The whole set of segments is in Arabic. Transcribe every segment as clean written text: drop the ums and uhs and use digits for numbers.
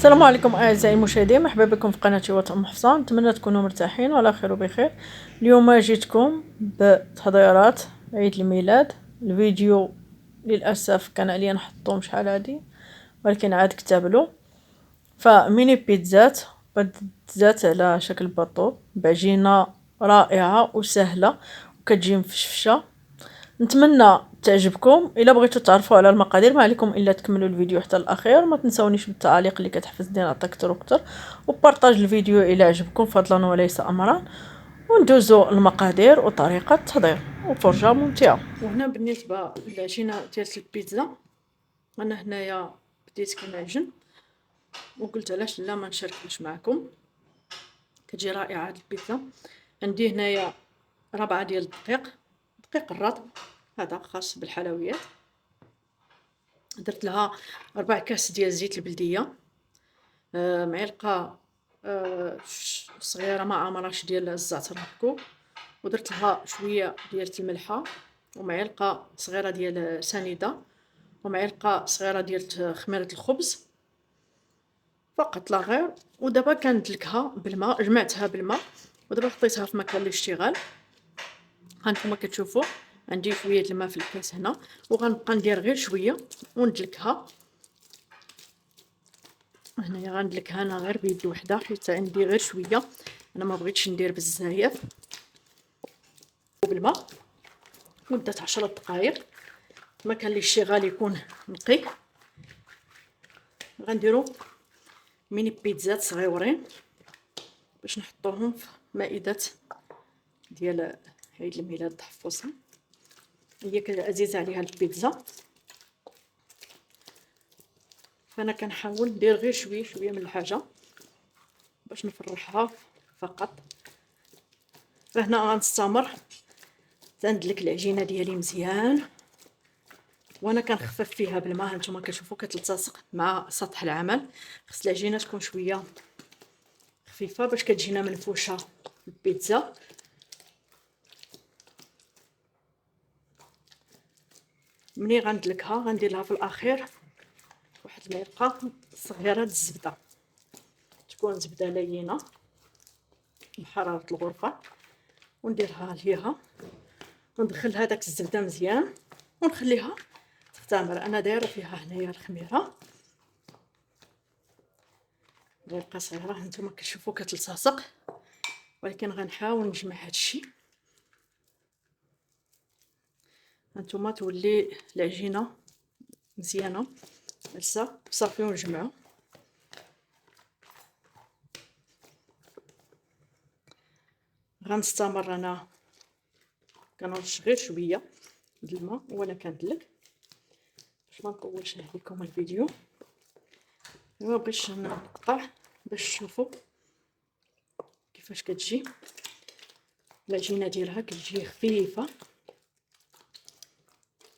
السلام عليكم اعزائي المشاهدين، مرحبا بكم في قناتي وطن حفصه. نتمنى تكونوا مرتاحين وعلى خير وبخير. اليوم جيتكم بتحضيرات عيد الميلاد. الفيديو للاسف كان عليا نحطو شحال هادي، ولكن عاد كتابلو. فميني بيتزات بيتزات على شكل باطو بعجينه رائعه وسهله وكتجي مفشفشه. نتمنى تعجبكم. الا بغيتوا تعرفوا على المقادير ما عليكم الا تكملوا الفيديو حتى الاخير. ما تنسونيش بالتعاليق اللي كتحفزني نعطي اكثر واكثر، وبارطاج الفيديو الا عجبكم فضلا وليس امرا. وندوزو المقادير وطريقه التحضير وفرجه ممتعه. وهنا بالنسبه للعجينه ديال البيتزا، انا هنايا بديت كنعجن وقلت علاش لا ما نشاركش معكم. كتجي رائعه هاد البيتزا. عندي هنايا ربعه ديال دقيق الرطب، هذا خاص بالحلويات. درت لها 4 كاس ديال زيت البلديه، معلقه صغيره ما عمرش ديال الزعتر محكوك، ودرت لها شويه ديال الملحه، ومعلقه صغيره ديال سنيده، ومعلقه صغيره ديال خميره الخبز فقط لا غير. ودابا كندلكها بالماء، جمعتها بالماء ودابا حطيتها في مكان للاشتغال. هانتوما كتشوفوا عندي شويه الماء في الكاس هنا، وغنبقى ندير غير شويه وندلكها. هنايا غندلكها انا غير بيد وحده حيت عندي غير شويه، انا ما بغيتش ندير بزاف. بالماء مده 10 دقائق، المكان للاشتغال يكون نقي. غنديروا ميني بيتزات صغيورين باش نحطوهم في مائده ديال عيد الميلاد تحفظها. هي عزيزه عليها البيتزا، فانا كنحاول ندير غير شويه من الحاجه باش نفرحها فقط. فهنا غنستمر تندلك العجينه ديالي مزيان، وانا كنخفف فيها بالماء. هانتوما كتشوفوا كتلتصق مع سطح العمل. خص العجينه تكون شويه خفيفه باش كتجينا منفوشه البيتزا. ملي غندلكها غندير لها في الاخير واحد المعلقه صغيره د الزبده، تكون زبده لينه بحراره الغرفه، ونديرها ليها وندخلها داك الزبده مزيان ونخليها تختمر. انا دايره فيها هنايا الخميره معلقه صغيره، هانتوما كتشوفوا كتلتصق، ولكن غنحاول نجمع هادشي. هانتوما تولي العجينه مزيانه هسه صافي ونجمعو. غنستمر انا كنرش غير شويه د الماء وانا كندلك باش ما نطولش عليكم الفيديو. ما بغيتش نقطع باش تشوفوا كيفاش كتجي العجينه ديالها. كتجي خفيفه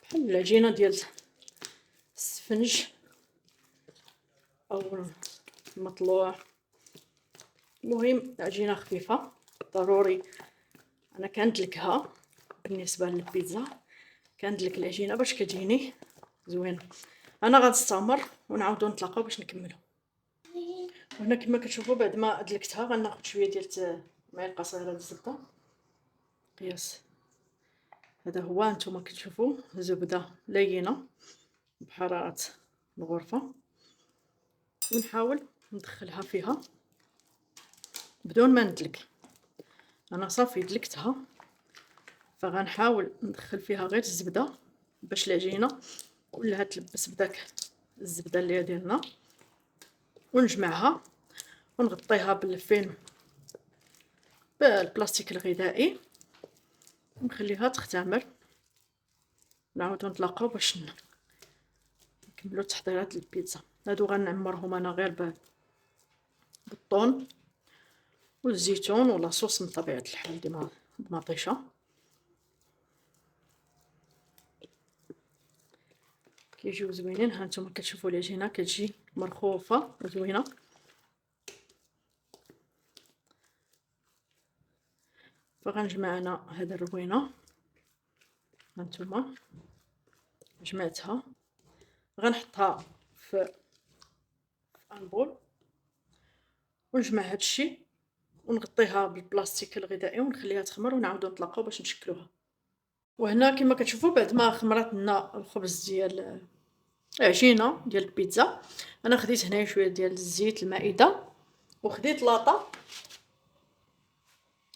بحال العجينه ديال السفنج او المطلوع. المهم عجينه خفيفه ضروري. انا كندلكها بالنسبه للبيتزا، كندلك العجينه باش كتجيني زوينه. انا غنستمر ونعاودو نتلاقاو باش نكملو. وهنا كما كتشوفوا بعد ما دلكتها غناخذ شويه ديال معلقه صغيره ديال الزبده قياس. هذا هو نتوما كتشوفوا زبده لينه بحراره الغرفه، ونحاول ندخلها فيها بدون ما ندلك. انا صافي دلكتها، فغنحاول ندخل فيها غير الزبده باش العجينه كلها تلبس بداك الزبده اللي ديالنا، ونجمعها ونغطيها بالفيلم بالبلاستيك الغذائي ونخليها تختمر. نعاودو نتلاقاو باش نكملو تحضيرات البيتزا. هادو غنعمرهم انا غير بالطون والزيتون ولا صوص من طبيعه الحال ديما مطيشه. كيجيو زوينين. هانتوما كتشوفوا العجينه كتجي مرخوفه وزوينه. فغنجمع انا هاد الروينه، هانتوما جمعتها غنحطها في البول ونجمع هاد الشي ونغطيها بالبلاستيك الغذائي ونخليها تخمر ونعاودو نتلاقاو باش نشكلوها. وهنا كيما كتشوفو بعد ما خمرات لنا الخبز ديال العجينة ديال البيتزا، أنا خديت هنايا شوية ديال الزيت المائدة وخديت لاطة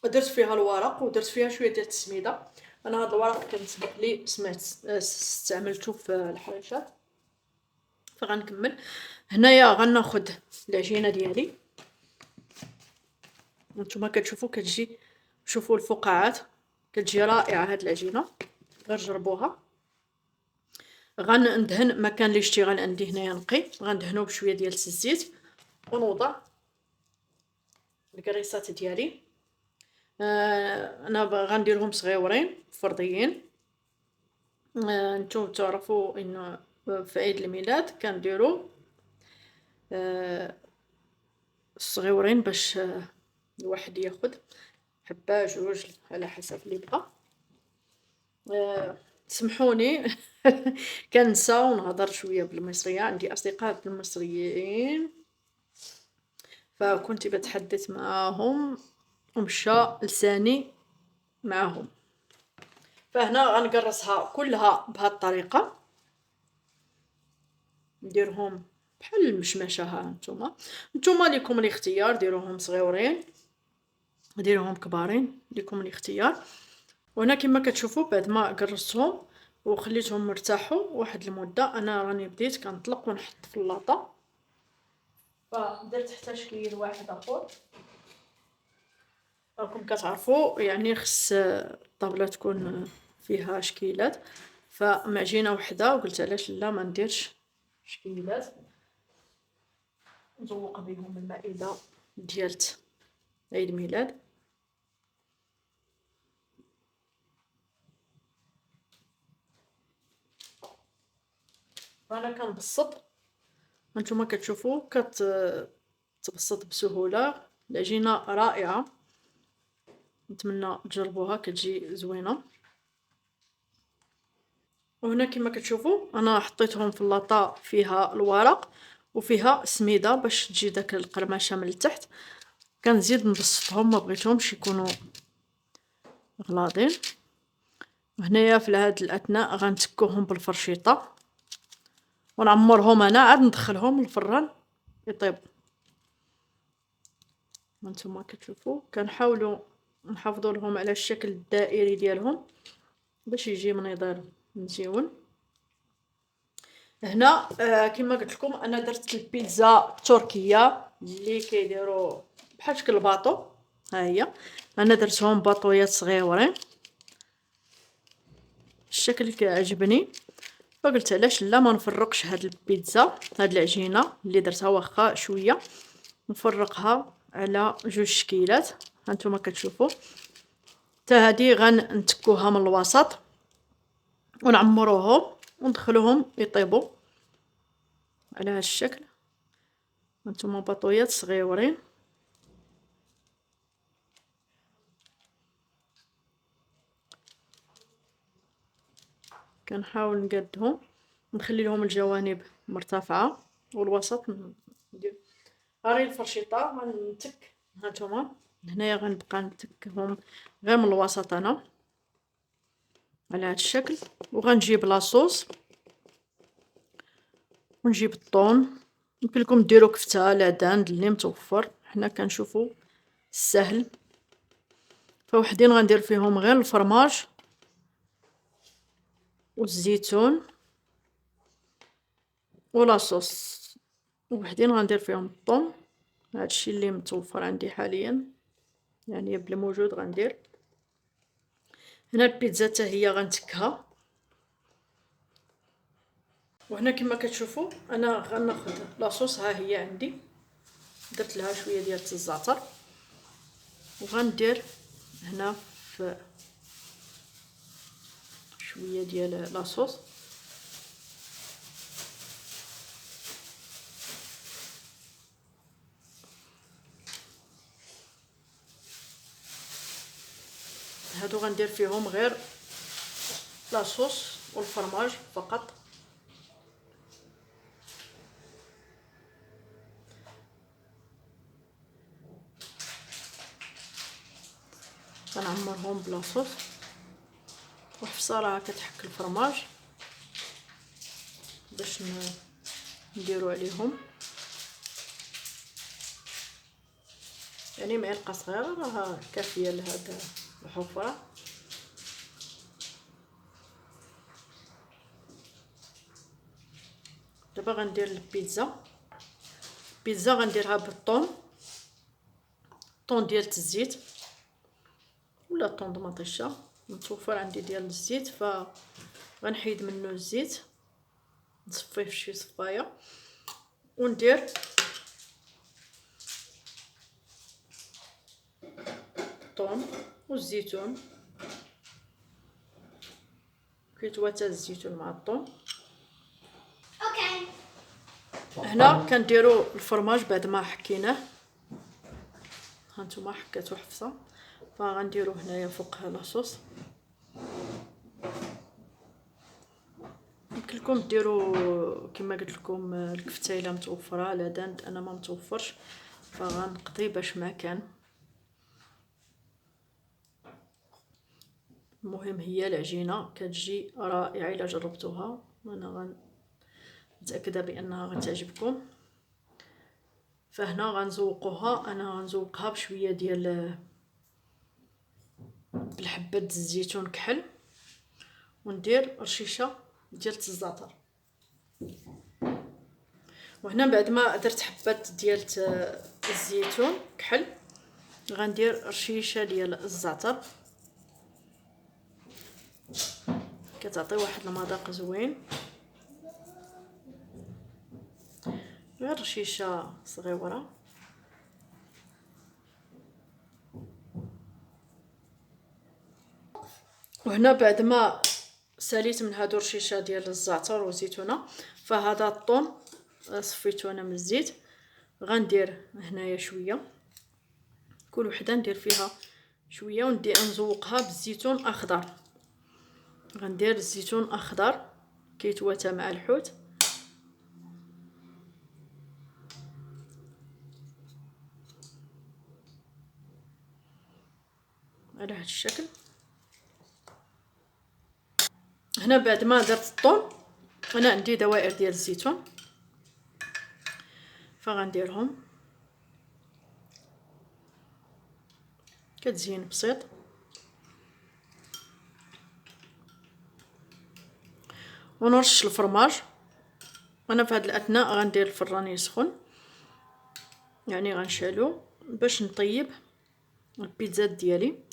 درت فيها الورق ودرت فيها شوية ديال التسميدة. أنا هاد الورق كان سبق لي استعملته في الحريشات، فغنكمل. هنايا غناخد العجينة ديالي، وانتوما كتشوفو كتجي، شوفو الفقاعات كتجي رائعة هاد العجينة، غير جربوها. غندهن مكان اللي شتي عندي هنايا نقي، غندهنو بشوية ديال الزيت ونوضع الكريسات ديالي. انا غنديرهم صغيورين فرديين. نتوما تعرفوا انه في عيد الميلاد كنديرو صغيورين باش الواحد ياخد حبه جوج على حسب اللي بغا. سمحوني كنسى ونهضر شويه بالمصريه، عندي اصدقاء بالمصريين فكنت بتحدث معاهم ومشى لساني معاهم. فهنا غنقرصها كلها بهاد الطريقه، نديرهم بحال المشمشه. ها نتوما ليكم الاختيار، ديروهم صغيورين ديروهم كبارين، ليكم الاختيار. وهنا كما كتشوفوا بعد ما قرصتهم وخليتهم مرتاحوا واحد المده، انا راني بديت كنطلق ونحط في اللاطه. فدرت حتى شكيل واحد اخر. راكم كتعرفوا يعني خص الطابله تكون فيها شكيلات، فمعجينه وحده وقلت علاش لا ما نديرش شكيلات نزوق بهم المائده ديالت عيد ميلاد. وانا كنبسط، هانتوما كتشوفوا تبسط بسهوله. العجينه رائعه، نتمنى تجربوها كتجي زوينه. وهنا كما كتشوفوا انا حطيتهم في اللاطه فيها الورق وفيها سميده باش تجي داك القرمشه من التحت. كنزيد نبسطهم، ما بغيتهمش يكونوا غلاضين. وهنايا في هاد الاثناء غنتكوهم بالفرشيطه ونعمرهم، انا عاد ندخلهم للفران يطيبوا. هانتوما كتشوفوا كنحاولوا نحافظوا لهم على الشكل الدائري ديالهم باش يجي منظر مزيون. هنا كما قلت لكم انا درت البيتزا التركيه اللي كيديروا بحال شكل الباطو. ها هي انا درتهم باطويات صغيورين، الشكل كيعجبني، فقلت علاش لا ما نفرقش هاد البيتزا، هاد العجينه اللي درتها واخا شويه نفرقها على جوج شكيلات. هانتوما كتشوفوا حتى هادي غنتكوها من الوسط ونعمروهم وندخلوهم يطيبوا على هاد الشكل. هانتوما باطويات صغيورين، كنحاول نقادهم نخلي لهم الجوانب مرتفعه والوسط ندير هاني الفرشيطه غنتك. هانتوما هنايا غنبقى نتكهم غير من الوسط انا على هاد الشكل. وغنجيب لاصوص ونجيب الطون، يمكن لكم ديروا كفته لعدان اللي متوفر، حنا كنشوفوا سهل. فوحدين غندير فيهم غير الفرماج والزيتون ولاصوص، وحدين غندير فيهم الطون. هادشي اللي متوفر عندي حاليا، يعني بالموجود غندير. هنا البيتزا حتى هي غنتكها. وهنا كما كتشوفوا انا غناخذ لاصوص، ها هي عندي درت لها شويه ديال الزعتر وغندير هنا في شويه ديال لاصوص. هادو غندير فيهم غير لاصوص والفرماج فقط. كنعمرهم بلاصوص. وحفصه راه كتحك الفرماج باش نديرو عليهم، يعني معلقه صغيره راه كافيه لهاد الحفره. دابا غندير البيتزا. غنديرها بالطون، طون ديال الزيت ولا طون د مطيشه متوفر عندي ديال الزيت، فغنحيد منه الزيت نصفيه في شي صفايه وندير الثوم والزيتون. كيتواتى الزيتون مع الثوم. اوكي. هنا كنديروا الفرماج بعد ما حكيناه. هانتوما حكاتو حفصه، فغنديرو هنايا فوق لاصوص. يمكن لكم ديروا كما قلت لكم الكفتيله متوفره، لا داند انا ما متوفرش، فغنقضي باش ما كان. المهم هي العجينه كتجي رائعه الا جربتوها، وانا متاكده بانها غتعجبكم. فهنا غنزوقوها، انا غنزوقها بشويه ديال بالحبه الزيتون كحل، وندير رشيشه ديال الزعتر. وهنا بعد ما درت حبات ديال الزيتون كحل غندير رشيشه ديال الزعتر، كتعطي واحد المذاق زوين. غير رشيشه صغيره. وهنا بعد ما ساليت من هادو رشيشه ديال الزعتر والزيتونه، فهذا الطون صفيتو انا من الزيت. غندير هنايا شويه، كل وحده ندير فيها شويه وندي نزوقها بالزيتون اخضر. غندير الزيتون اخضر كيتواتى مع الحوت. على هذا الشكل. هنا بعد ما درت الطون انا عندي دوائر ديال الزيتون، فغنديرهم كتزيين بسيط. ونرش الفرماج. انا في هذه الاثناء غندير الفران يسخن، يعني غنشعلو باش نطيب البيتزا ديالي.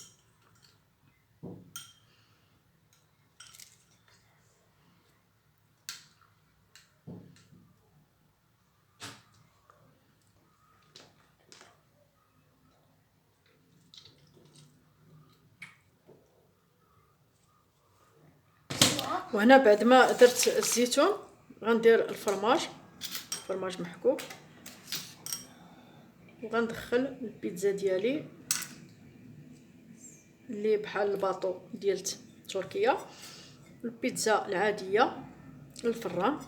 وهنا بعد ما درت الزيتون غندير الفرماج محكوك، وغندخل البيتزا ديالي اللي بحال الباطو ديال تركيا، البيتزا العاديه للفران،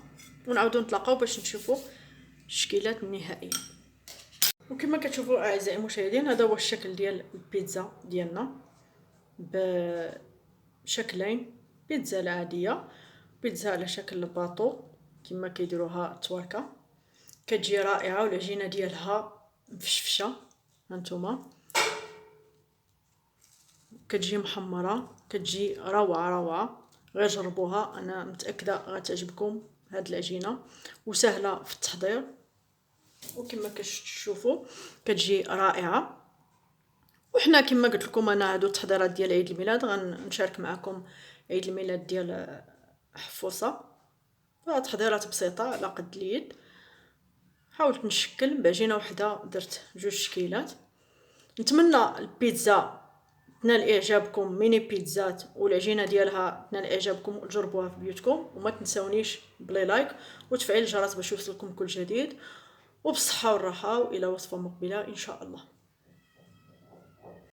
ونعاودو نتلاقاو باش نشوفوا التشكيلات النهائيه. وكما كتشوفوا اعزائي المشاهدين، هذا هو الشكل ديال البيتزا ديالنا بشكلين: بيتزا العاديه، بيتزا على شكل الباطو كما كيديروها التواركه. كتجي رائعه والعجينه ديالها مفشفشه، هانتوما كتجي محمره، كتجي روعه. غير جربوها، انا متاكده غتعجبكم هاد العجينه وسهله في التحضير. وكما كتشوفوا كتجي رائعه. وحنا كما قلت لكم انا هادو التحضيرات ديال عيد الميلاد غنشارك معكم عيد الميلاد ديال حفوصه. تحضيرات بسيطه على قد اليد. حاولت نشكل بعجينه وحده، درت 2 شكيلات. نتمنى البيتزا تنال اعجابكم، ميني بيتزات والعجينه ديالها تنال اعجابكم وتجربوها في بيوتكم. وما تنساونيش بلي لايك وتفعيل الجرس باش يوصلكم كل جديد. وبالصحه والراحه والى وصفه مقبله ان شاء الله.